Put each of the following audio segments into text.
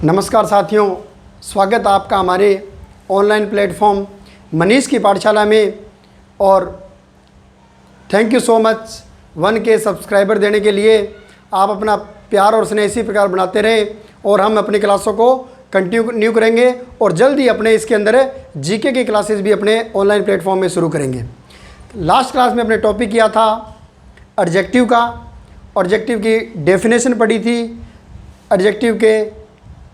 नमस्कार साथियों, स्वागत आपका हमारे ऑनलाइन प्लेटफॉर्म मनीष की पाठशाला में। और thank you so much 1K subscriber देने के लिए। आप अपना प्यार और स्नेह इसी प्रकार बनाते रहें और हम अपनी क्लासों को कंटिन्यू करेंगे और जल्द ही अपने इसके अंदर जीके की क्लासेस भी अपने ऑनलाइन प्लेटफॉर्म में शुरू करेंगे। लास्ट क्लास में अपने टॉपिक किया था एडजेक्टिव का, एडजेक्टिव की डेफिनेशन पढ़ी थी, एडजेक्टिव के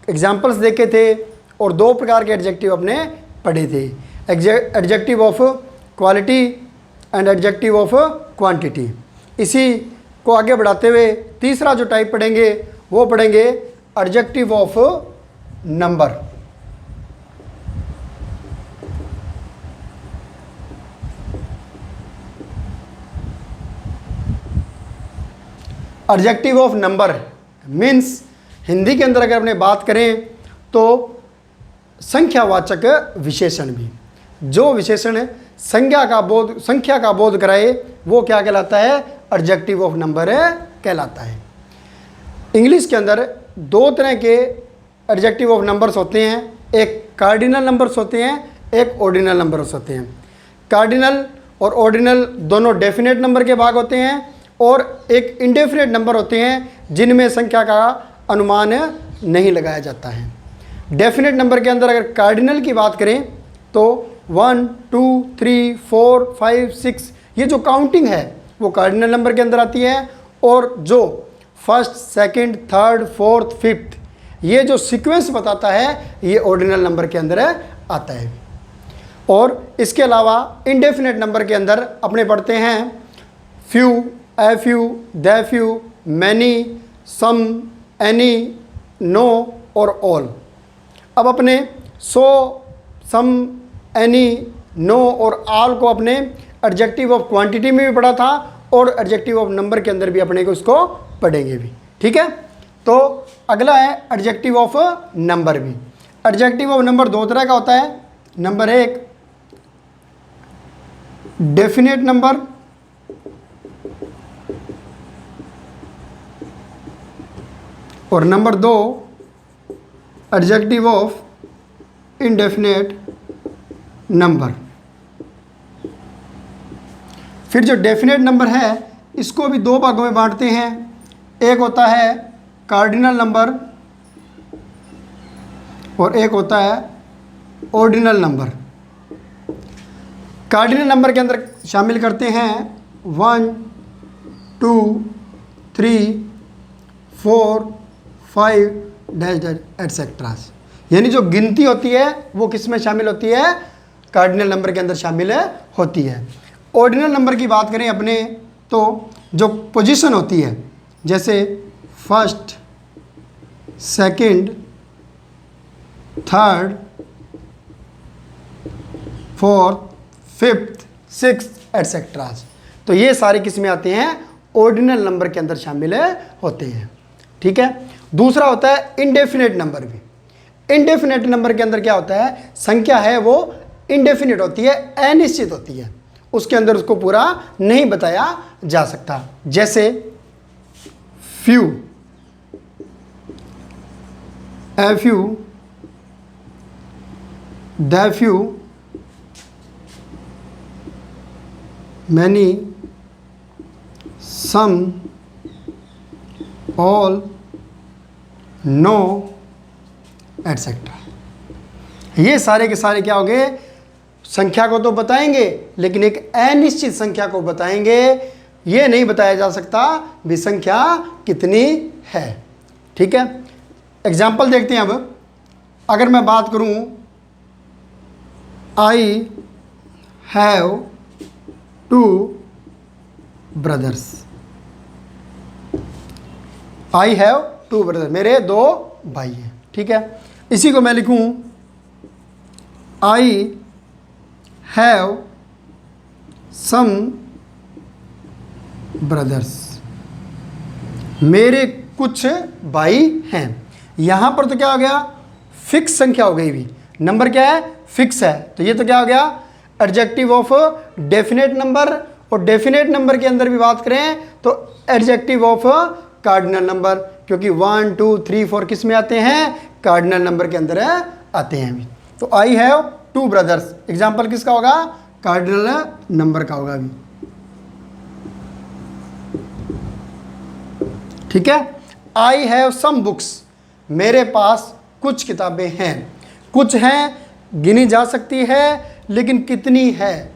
एग्जाम्पल्स देखे थे और दो प्रकार के एडजेक्टिव अपने पढ़े थे, adjective of quality and adjective of quantity. इसी को आगे बढ़ाते हुए तीसरा जो टाइप पढ़ेंगे वो पढ़ेंगे adjective of number. Adjective of number means Hindi के अंदर अगर अपने बात करें तो संख्यावाचक विशेषण भी, जो विशेषण संख्या का बोध कराए वो क्या कहलाता है, एडजेक्टिव ऑफ नंबर कहलाता है। इंग्लिश के अंदर दो तरह के एडजेक्टिव ऑफ नंबर्स होते हैं, एक कार्डिनल नंबर्स होते हैं, एक ऑर्डिनल नंबर्स होते हैं। कार्डिनल और ऑर्डिनल दोनों डेफिनेट नंबर के भाग होते हैं और एक इंडेफिनेट नंबर होते हैं जिनमें संख्या का अनुमान नहीं लगाया जाता है। डेफिनेट नंबर के अंदर अगर कार्डिनल की बात करें तो 1, 2, 3, 4, 5, 6 ये जो काउंटिंग है वो कार्डिनल नंबर के अंदर आती है, और जो first, second, third, fourth, fifth ये जो सीक्वेंस बताता है ये ऑर्डिनल नंबर के अंदर आता है। और इसके अलावा इंडेफिनेट नंबर के अंदर अपने पढ़ते हैं few, a few, the few, many, some, any, no और ऑल। अब अपने सो, सम, एनी, नो और ऑल को अपने एडजेक्टिव ऑफ क्वांटिटी में भी पढ़ा था और एडजेक्टिव ऑफ नंबर के अंदर भी अपने को इसको पढ़ेंगे भी, ठीक है। तो अगला है एडजेक्टिव ऑफ नंबर भी। एडजेक्टिव ऑफ नंबर दो तरह का होता है। नंबर एक डेफिनेट नंबर और नंबर दो एडजेक्टिव ऑफ इंडेफिनेट नंबर। फिर जो डेफिनेट नंबर है इसको भी दो भागों में बांटते हैं, एक होता है कार्डिनल नंबर और एक होता है ऑर्डिनल नंबर। कार्डिनल नंबर के अंदर शामिल करते हैं 1, 2, 3, 4, 5 एटसेट्रा। यानी जो गिनती होती है वो किस में शामिल होती है, कार्डिनल नंबर के अंदर शामिल होती है। ऑर्डिनल नंबर की बात करें अपने तो जो पोजीशन होती है जैसे first, second, third, fourth, fifth, sixth etcetera, तो ये सारे किस में आते हैं, ऑर्डिनल नंबर के अंदर शामिल होते हैं, ठीक है। दूसरा होता है इंडेफिनेट नंबर भी। इंडेफिनेट नंबर के अंदर क्या होता है, संख्या है वो इंडेफिनेट होती है, अनिश्चित होती है, उसके अंदर उसको पूरा नहीं बताया जा सकता। जैसे few, a few, the few, many, some, all, no etcetera. ये सारे के सारे क्या हो गए, संख्या को तो बताएंगे लेकिन एक अनिश्चित संख्या को बताएंगे। ये नहीं बताया जा सकता भी संख्या कितनी है, ठीक है। एग्जाम्पल देखते हैं। अब अगर मैं बात करूं I have 2 brothers, I have 2 brother, मेरे 2 भाई हैं, ठीक है। इसी को मैं लिखूं आई हैव सम ब्रदर्स, मेरे कुछ भाई हैं। यहां पर तो क्या हो गया, फिक्स संख्या हो गई भी, नंबर क्या है, फिक्स है, तो ये तो क्या हो गया, एडजेक्टिव ऑफ डेफिनेट नंबर। और डेफिनेट नंबर के अंदर भी बात करें तो एडजेक्टिव ऑफ कार्डिनल नंबर, क्योंकि 1, 2, 3, 4 किस में आते हैं, कार्डिनल नंबर के अंदर आते हैं अभी। तो आई हैव 2 ब्रदर्स, एग्जाम्पल किसका होगा? कार्डिनल नंबर का होगा अभी। ठीक है। आई हैव सम बुक्स, मेरे पास कुछ किताबें हैं। कुछ हैं गिनी जा सकती है, लेकिन कितनी है?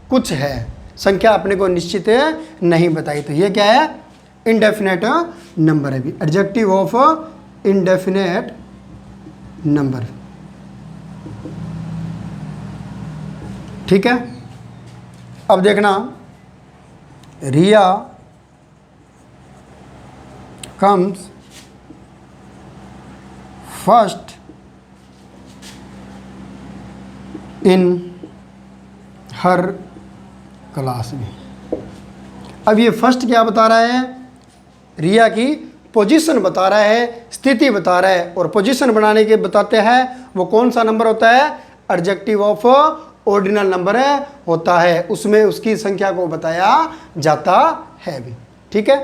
कुछ है, संख्या अपने को निश्चित नहीं बताई। तो ये क्या है? इंडेफिनेट नंबर है भी, एडजेक्टिव ऑफ इंडेफिनेट नंबर। ठीक है। अब देखना, Riya comes first in her class में। अब ये फर्स्ट क्या बता रहा है? रिया की पोजीशन बता रहा है, स्थिति बता रहा है। और पोजीशन बनाने के बताते हैं वो कौन सा नंबर होता है? एडजेक्टिव ऑफ ऑर्डिनल नंबर होता है, उसमें उसकी संख्या को बताया जाता है भी। ठीक है।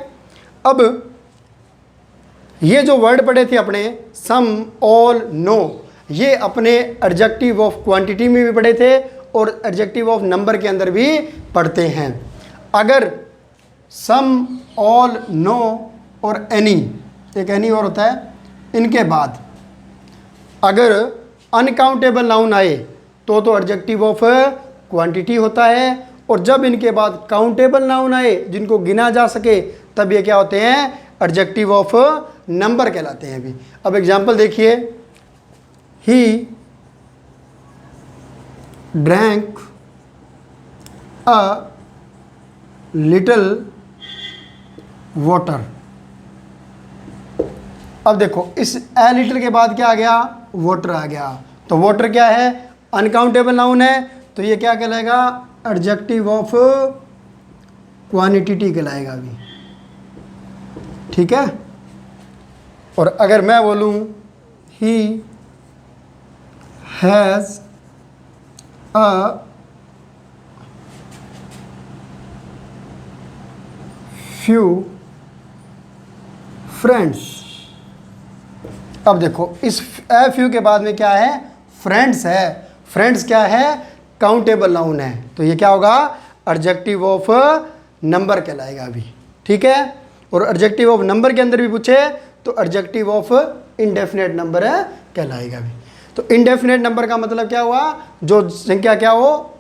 अब ये जो वर्ड पढ़े थे अपने, सम, ऑल, नो, ये अपने एडजेक्टिव ऑफ क्वांटिटी में भी पढ़े थे और एडजेक्टिव ऑफ नंबर के अंदर भी पढ़ते हैं। अगर सम, ऑल, नो और एनी, एक एनी और होता है, इनके बाद अगर अनकाउंटेबल नाउन आए तो एडजेक्टिव ऑफ क्वांटिटी होता है। और जब इनके बाद काउंटेबल नाउन आए जिनको गिना जा सके, तब ये क्या होते हैं? एडजेक्टिव ऑफ नंबर कहलाते हैं अभी। अब एग्जाम्पल देखिए, he drank a little water. अब देखो, इस ए लिटिल के बाद क्या आ गया? वाटर आ गया। तो वाटर क्या है? अनकाउंटेबल नाउन है, तो ये क्या कहलाएगा? एडजेक्टिव ऑफ क्वांटिटी कहलाएगा अभी। ठीक है। और अगर मैं बोलूं he has a few friends. अब देखो, इस ए फ्यू के बाद में क्या है? फ्रेंड्स है। फ्रेंड्स क्या है? काउंटेबल नाउन है, तो ये क्या होगा? एडजेक्टिव ऑफ नंबर कहलाएगा अभी। ठीक है। और एडजेक्टिव ऑफ नंबर के अंदर भी पूछे तो एडजेक्टिव ऑफ इंडेफिनेट नंबर कहलाएगा अभी। तो इंडेफिनेट नंबर का मतलब क्या हुआ? जो संख्या क्या हो?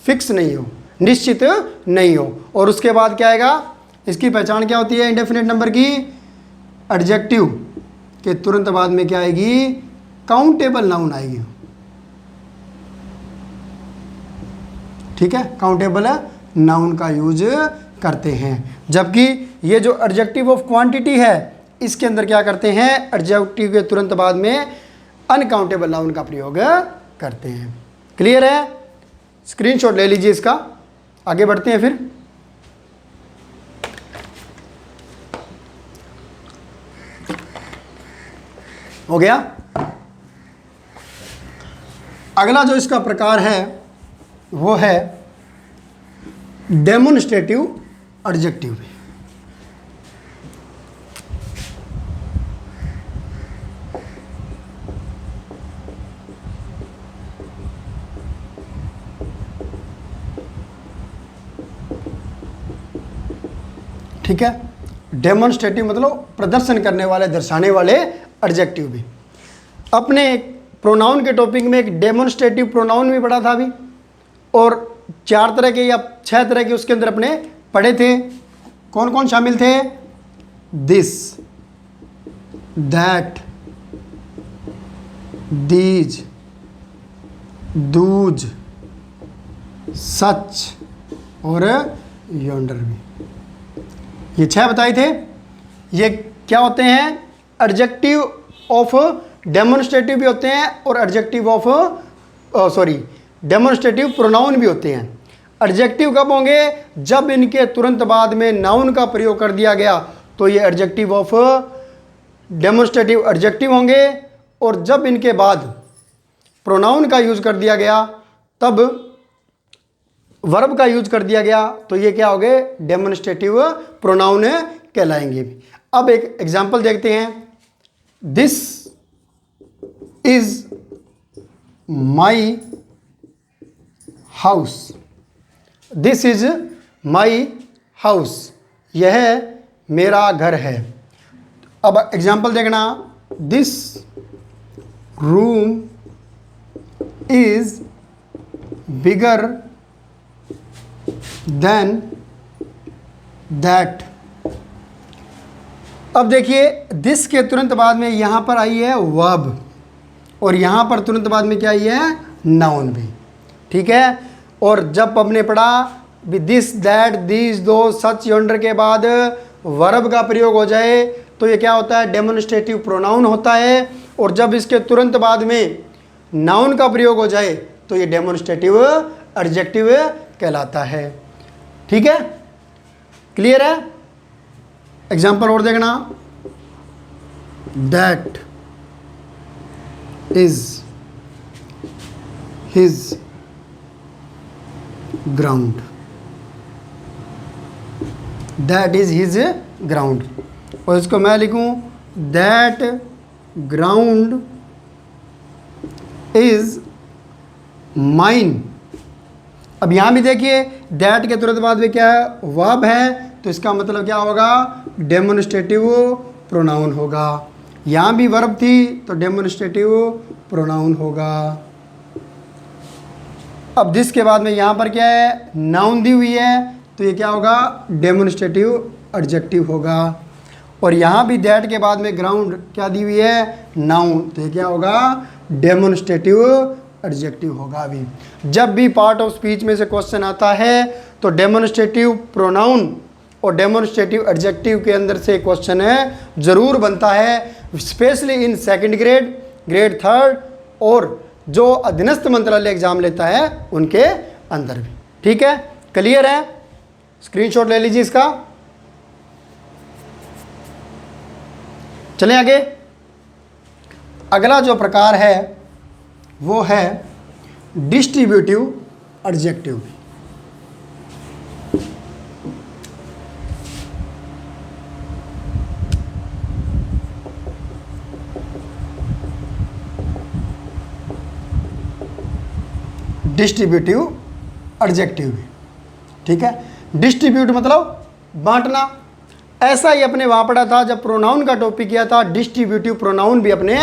फिक्स नहीं हो, निश्चित नहीं हो। और उसके बाद क्या आएगा? इसकी पहचान क्या होती है इंडेफिनेट नंबर की? एडजेक्टिव के तुरंत बाद में क्या आएगी? काउंटेबल नाउन आएगी। ठीक है। काउंटेबल नाउन का यूज करते हैं। जबकि ये जो एडजेक्टिव ऑफ क्वांटिटी है, इसके अंदर क्या करते हैं? एडजेक्टिव के तुरंत बाद में अनकाउंटेबल नाउन का प्रयोग करते हैं। क्लियर है? स्क्रीनशॉट ले लीजिए इसका। आगे बढ़ते हैं फिर। हो गया। अगला जो इसका प्रकार है वो है डेमोन्स्ट्रेटिव एडजेक्टिव। ठीक है। डेमोन्स्ट्रेटिव मतलब प्रदर्शन करने वाले, दर्शाने वाले एडजेक्टिव भी। अपने प्रोनाउन के टॉपिक में एक डेमोन्स्ट्रेटिव प्रोनाउन भी पढ़ा था अभी, और 4 तरह के या 6 तरह के उसके अंदर अपने पढ़े थे। कौन कौन शामिल थे? दिस, दैट, दीज, दूज, सच और योंडर भी। ये 6 बताए थे। ये क्या होते हैं? एडजेक्टिव ऑफ डेमोन्स्ट्रेटिव भी होते हैं और एडजेक्टिव ऑफ डेमोन्स्ट्रेटिव प्रोनाउन भी होते हैं। एडजेक्टिव कब होंगे? जब इनके तुरंत बाद में नाउन का प्रयोग कर दिया गया तो ये एडजेक्टिव ऑफ डेमोन्स्ट्रेटिव एडजेक्टिव होंगे। और जब इनके बाद प्रोनाउन का यूज कर दिया गया, तब वर्ब का यूज कर दिया गया, तो ये क्या हो गए? डेमोन्स्ट्रेटिव प्रोनाउन कहलाएंगे। अब एक एग्जाम्पल देखते हैं। This is my house, this is my house, यह मेरा घर है। अब एग्जाम्पल देखना, this room is bigger than that. अब देखिए दिस के तुरंत बाद में यहाँ पर आई है वर्ब, और यहाँ पर तुरंत बाद में क्या आई है, नाउन भी, ठीक है। और जब हमने पढ़ा दिस दैट दीज दो सच यॉन्डर के बाद वर्ब का प्रयोग हो जाए तो ये क्या होता है, डेमोन्स्ट्रेटिव प्रोनाउन होता है। और जब इसके तुरंत बाद में नाउन का प्रयोग हो जाए तो ये डेमोन्स्ट्रेटिव एडजेक्टिव कहलाता है, ठीक है। क्लियर है। एग्जाम्पल और देखना, that is his ground, that is his ground. और इसको मैं लिखूं, दैट ग्राउंड इज माइन। अब यहाँ भी देखिए दैट के तुरंत बाद में क्या है, वर्ब है, तो इसका मतलब क्या होगा, डेमोन्स्ट्रेटिव प्रोनाउन होगा। यहाँ भी वर्ब थी तो डेमोन्स्ट्रेटिव प्रोनाउन होगा। अब दिस के बाद में यहाँ पर क्या है, नाउन दी हुई है, तो ये क्या होगा, डेमोन्स्ट्रेटिव एडजेक्टिव होगा। और यहाँ भी दैट के बाद में ग्राउंड क्या दी हुई है, नाउन, तो ये क्या होगा, डेमोन्स्ट्रेटिव एडजेक्टिव होगा। अभी जब भी पार्ट ऑफ स्पीच में से क्वेश्चन आता है तो डेमोन्स्ट्रेटिव प्रोनाउन और डेमोन्स्ट्रेटिव एडजेक्टिव के अंदर से क्वेश्चन है ज़रूर बनता है, specially in second grade, grade third और जो अधीनस्थ मंत्रालय एग्जाम लेता है उनके अंदर भी, ठीक है। क्लियर है, स्क्रीनशॉट ले लीजिए इसका। चलें आगे। अगला जो प्रकार है वो है डिस्ट्रीब्यूटिव एडजेक्टिव। डिस्ट्रीब्यूटिव एडजेक्टिव, ठीक है। डिस्ट्रीब्यूट मतलब बांटना। ऐसा ही अपने वहाँ पढ़ा था जब प्रोनाउन का टॉपिक किया था, डिस्ट्रीब्यूटिव प्रोनाउन भी अपने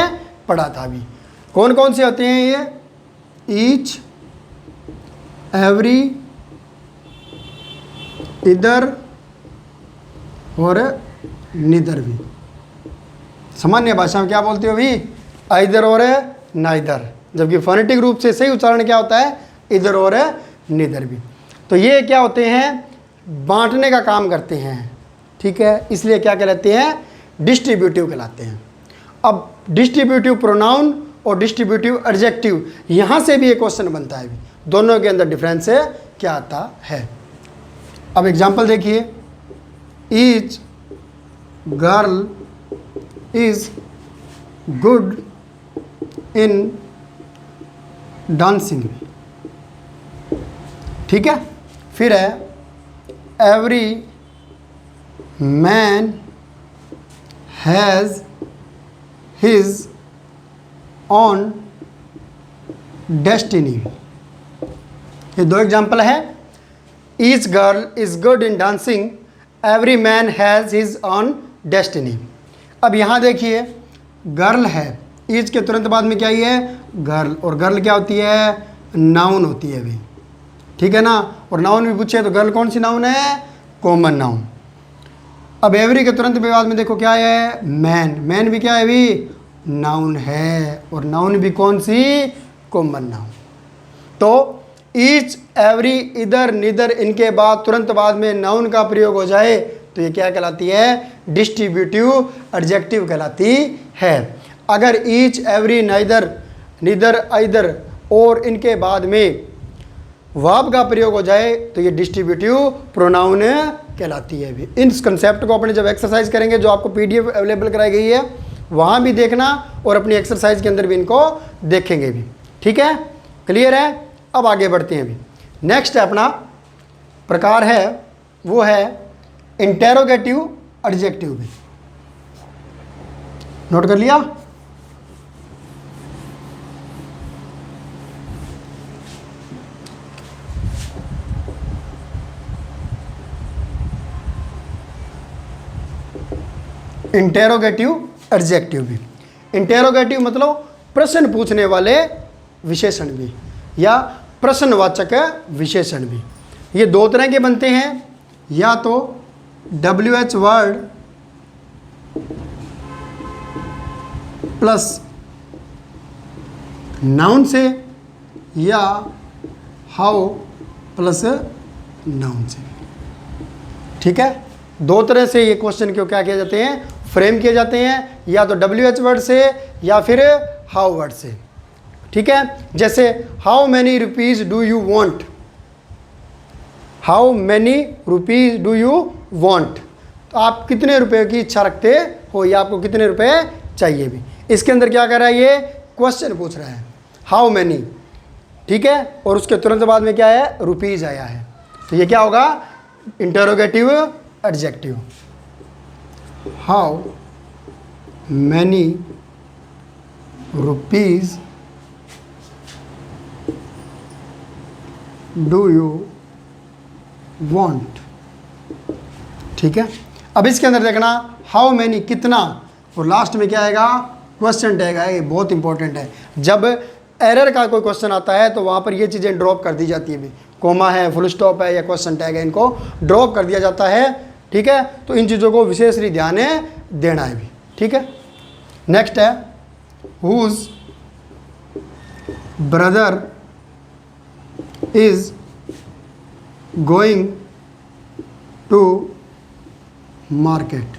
पढ़ा था। अभी कौन कौन से होते हैं ये, ईच, एवरी, इधर और निदर भी। सामान्य भाषा में क्या बोलते हो अभी, इधर और नाइदर, जबकि फोनेटिक रूप से सही उच्चारण क्या होता है, इधर और निदर भी। तो ये क्या होते हैं, बांटने का काम करते हैं, ठीक है, इसलिए क्या कहलाते हैं, डिस्ट्रीब्यूटिव कहलाते हैं। अब डिस्ट्रीब्यूटिव प्रोनाउन और डिस्ट्रीब्यूटिव एडजेक्टिव, यहाँ से भी एक क्वेश्चन बनता है, दोनों के अंदर डिफरेंस क्या आता है। अब एग्जाम्पल देखिए, each girl is good in dancing, ठीक है। फिर है every man has his on destiny. ये दो एग्जाम्पल है, each girl is good in dancing, every man has his on destiny. अब यहाँ देखिए गर्ल है, ईच के तुरंत बाद में क्या ही है, गर्ल, और गर्ल क्या होती है, नाउन होती है अभी, ठीक है ना। और नाउन भी पूछे तो गर्ल कौन सी नाउन है, कॉमन नाउन। अब एवरी के तुरंत बाद में देखो क्या है, मैन, मैन भी क्या है अभी, नाउन है, और नाउन भी कौन सी, कॉमन नाउन। तो ईच, एवरी, इधर, निदर, इनके बाद तुरंत बाद में नाउन का प्रयोग हो जाए तो ये क्या कहलाती है, डिस्ट्रीब्यूटिव एडजेक्टिव कहलाती है। अगर ईच, एवरी, नाइदर, निदर, आइदर और इनके बाद में वर्ब का प्रयोग हो जाए तो ये डिस्ट्रीब्यूटिव प्रोनाउन कहलाती है। भी इन कंसेप्ट को अपने जब एक्सरसाइज करेंगे, जो आपको पीडीएफ अवेलेबल कराई गई है वहाँ भी देखना और अपनी एक्सरसाइज के अंदर भी इनको देखेंगे भी, ठीक है। क्लियर है। अब आगे बढ़ते हैं। अभी नेक्स्ट अपना प्रकार है वो है इंटेरोगेटिव एडजेक्टिव। भी नोट कर लिया। इंटेरोगेटिव एडजेक्टिव भी। इंटेरोगेटिव मतलब प्रश्न पूछने वाले विशेषण भी या प्रश्नवाचक विशेषण भी। ये दो तरह के बनते हैं, या तो WH वर्ड प्लस नाउन से या हाउ प्लस नाउन से। ठीक है, दो तरह से ये क्वेश्चन क्यों क्या किए जाते हैं, फ्रेम किए जाते हैं, या तो WH वर्ड से या फिर हाउ वर्ड से। ठीक है, जैसे how many rupees do you want, how many rupees do you want, तो आप कितने रुपए की इच्छा रखते हो या आपको कितने रुपए चाहिए भी। इसके अंदर क्या कर रहा है, ये क्वेश्चन पूछ रहा है हाउ मैनी। ठीक है, और उसके तुरंत बाद में क्या है, रुपीज आया है, तो ये क्या होगा, interrogative adjective. How many rupees do you want. ठीक है, अब इसके अंदर देखना हाउ मैनी कितना, और लास्ट में क्या आएगा, क्वेश्चन टैग है। ये बहुत इंपॉर्टेंट है, जब एरर का कोई क्वेश्चन आता है तो वहाँ पर ये चीज़ें ड्रॉप कर दी जाती है भी, कोमा है, फुल स्टॉप है या क्वेश्चन टैग है, इनको ड्रॉप कर दिया जाता है। ठीक है, तो इन चीज़ों को विशेष ध्यान देना है भी। ठीक है, नेक्स्ट है whose brother is going to market.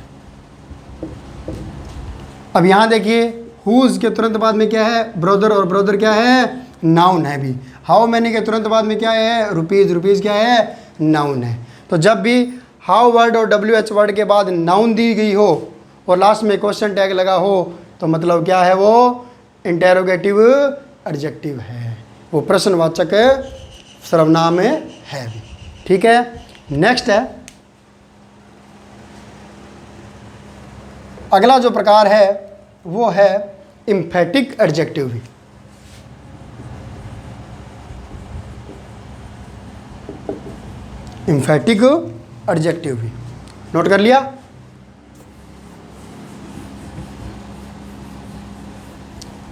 अब यहां देखिए हुज के तुरंत बाद में क्या है, ब्रदर, और ब्रदर क्या है, नाउन है भी। हाउ मैनी के तुरंत बाद में क्या है, रुपीज, रुपीज क्या है, नाउन है। तो जब भी हाउ वर्ड और WH वर्ड के बाद नाउन दी गई हो और लास्ट में क्वेश्चन टैग लगा हो, तो मतलब क्या है, वो इंटेरोगेटिव एडजेक्टिव है, वो प्रश्नवाचक सर्वनाम है भी। ठीक है, नेक्स्ट है अगला जो प्रकार है वो है एम्फेटिक एडजेक्टिव भी। एम्फेटिक एडजेक्टिव भी नोट कर लिया।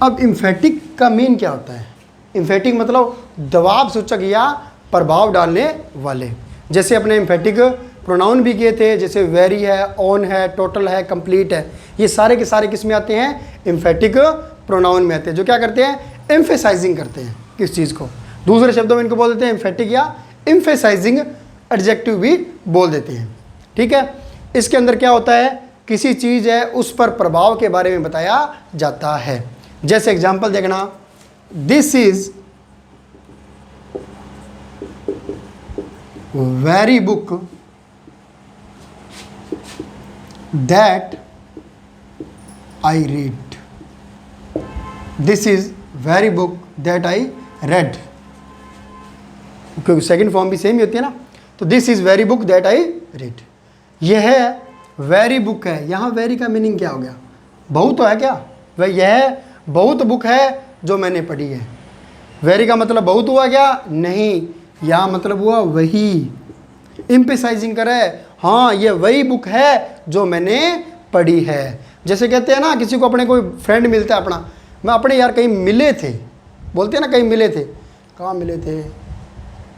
अब एम्फेटिक का मीन क्या होता है, एम्फेटिक मतलब दबाव सूचक या प्रभाव डालने वाले। जैसे अपने एम्फेटिक प्रोनाउन भी किए थे, जैसे वेरी है, ऑन है, टोटल है, कंप्लीट है, ये सारे के सारे किस में आते हैं, एम्फेटिक प्रोनाउन में आते हैं, जो क्या करते हैं, एम्फेसाइजिंग करते हैं किस चीज़ को। दूसरे शब्दों में इनको बोल देते हैं एम्फेटिक या एम्फेसाइजिंग एडजेक्टिव भी बोल देते हैं। ठीक है, इसके अंदर क्या होता है, किसी चीज़ है उस पर प्रभाव के बारे में बताया जाता है। जैसे एग्जाम्पल देखना, this is very book that I read. This is very book that I read, क्योंकि सेकंड फॉर्म भी सेम ही होती है ना। तो this is very book that I read, यह है वेरी बुक है। यहाँ वेरी का मीनिंग क्या हो गया, बहुत तो है क्या, वह यह बहुत बुक है जो मैंने पढ़ी है। वेरी का मतलब बहुत हुआ क्या, नहीं, यहाँ मतलब हुआ वही, एम्फेसाइजिंग करे, हाँ ये वही बुक है जो मैंने पढ़ी है। जैसे कहते हैं ना, किसी को अपने कोई फ्रेंड मिलता है अपना, मैं अपने यार कहीं मिले थे, बोलते हैं ना कहीं मिले थे, कहाँ मिले थे,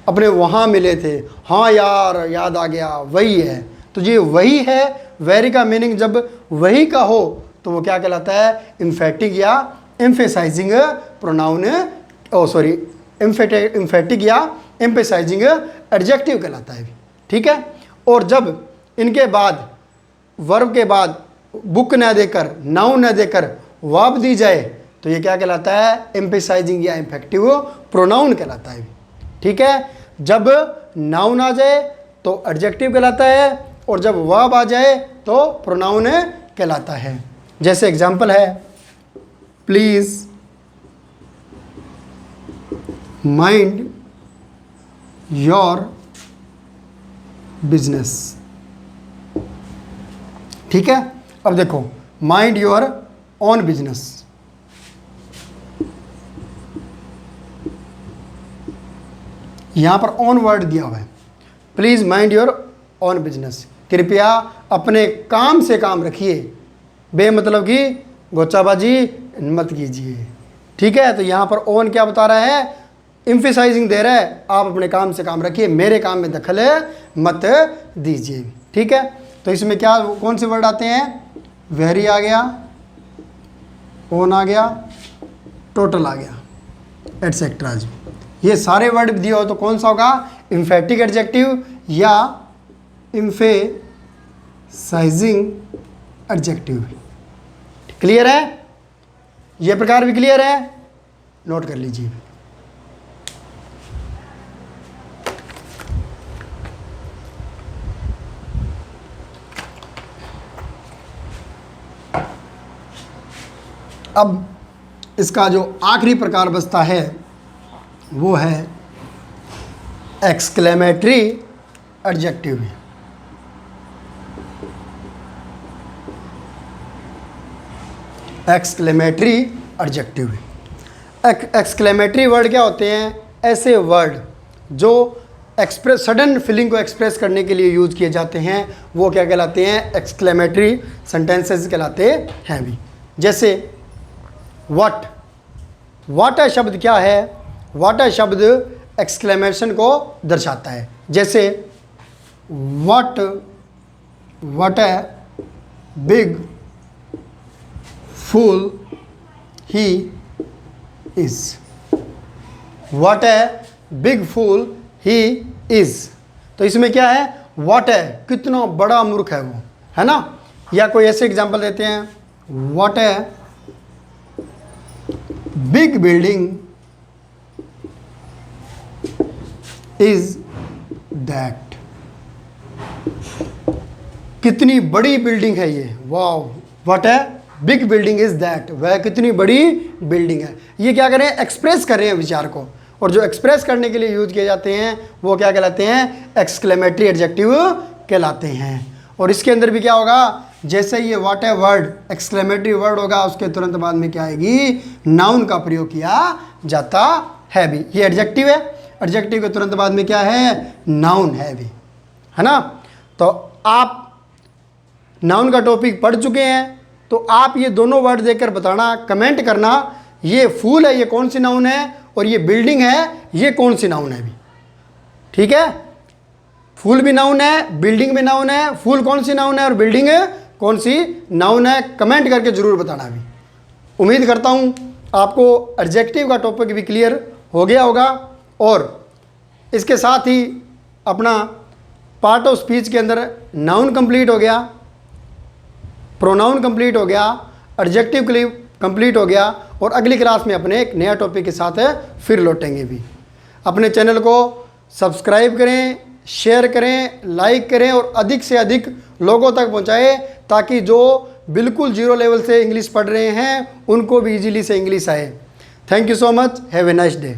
अपने वहाँ मिले थे, हाँ यार याद आ गया, वही है। तो ये वही है, वेरी का मीनिंग जब वही का हो तो वो क्या कहलाता है, एम्फेटिक या एम्फेसाइजिंग प्रोनाउन, ओ सॉरी एम्फेटिक या एम्फेसाइजिंग एडजेक्टिव कहलाता है। ठीक है, और जब इनके बाद वर्ब के बाद बुक न देकर, नाउन न देकर वर्ब दी जाए तो ये क्या कहलाता है, एम्फेसाइजिंग या एम्फेक्टिव प्रोनाउन कहलाता है। ठीक है, जब नाउन आ जाए तो एडजेक्टिव कहलाता है, और जब वर्ब आ जाए तो प्रोनाउन कहलाता है। जैसे एग्जाम्पल है, प्लीज माइंड योर बिजनेस। ठीक है, अब देखो माइंड योर ओन बिजनेस, यहां पर ऑन वर्ड दिया हुआ है, please mind your own business, कृपया अपने काम से काम रखिए। बे मतलब कि गोचाबाजी मत कीजिए। ठीक है, तो यहाँ पर ओन क्या बता रहा है, इम्फेसाइजिंग दे रहा है, आप अपने काम से काम रखिए, मेरे काम में दखल मत दीजिए। ठीक है, तो इसमें क्या कौन से वर्ड आते हैं, वेरी आ गया, ओन आ गया, टोटल आ गया, एटसेट्रा। ये सारे वर्ड दिए हो तो कौन सा होगा, इम्फेटिक एडजेक्टिव या इम्फेसाइजिंग एडजेक्टिव। क्लियर है, ये प्रकार भी क्लियर है, नोट कर लीजिए। अब इसका जो आखिरी प्रकार बचता है वो है exclamatory adjective. Exclamatory adjective. Exclamatory word क्या होते हैं, ऐसे वर्ड जो एक्सप्रेस सडन फीलिंग को एक्सप्रेस करने के लिए यूज किए जाते हैं, वो क्या कहलाते हैं, एक्सक्लेमेटरी सेंटेंसेस कहलाते हैं भी। जैसे व्हाट, व्हाट शब्द क्या है, व्हाट शब्द एक्सक्लेमेशन को दर्शाता है। जैसे what a big fool he is, what a big fool he is. तो इसमें क्या है, व्हाट है, कितना बड़ा मूर्ख है वो, है ना। या कोई ऐसे एग्जांपल देते हैं, what a big building is that, कितनी बड़ी बिल्डिंग है ये, वाह, व्हाट है बिग बिल्डिंग इज दैट, वह कितनी बड़ी बिल्डिंग है। ये क्या करें, एक्सप्रेस कर रहे हैं विचार को, और जो एक्सप्रेस करने के लिए यूज किए जाते हैं वो क्या कहलाते हैं, एक्सक्लेमेटरी एडजेक्टिव कहलाते हैं। और इसके अंदर भी क्या होगा, जैसे ये व्हाट है वर्ड एक्सक्लेमेटरी वर्ड होगा, उसके तुरंत बाद में क्या आएगी, नाउन का प्रयोग किया जाता है भी। ये एडजेक्टिव है, एडजेक्टिव के तुरंत बाद में क्या है, नाउन है भी, है ना। तो आप नाउन का टॉपिक पढ़ चुके हैं, तो आप ये दोनों वर्ड देखकर बताना, कमेंट करना, ये फूल है ये कौन सी नाउन है, और ये बिल्डिंग है ये कौन सी नाउन है भी। ठीक है, फूल भी नाउन है, बिल्डिंग भी नाउन है, फूल कौन सी नाउन है और बिल्डिंग कौन सी नाउन है, कमेंट करके ज़रूर बताना भी। उम्मीद करता हूँ आपको एडजेक्टिव का टॉपिक भी क्लियर हो गया होगा, और इसके साथ ही अपना पार्ट ऑफ स्पीच के अंदर नाउन कंप्लीट हो गया, प्रोनाउन कंप्लीट हो गया, एडजेक्टिव कंप्लीट हो गया, और अगली क्लास में अपने एक नया टॉपिक के साथ फिर लौटेंगे भी। अपने चैनल को सब्सक्राइब करें, शेयर करें, लाइक करें, और अधिक से अधिक लोगों तक पहुंचाएं, ताकि जो बिल्कुल जीरो लेवल से इंग्लिश पढ़ रहे हैं उनको भी इजीली से इंग्लिश आए। Thank you so much, have a nice day.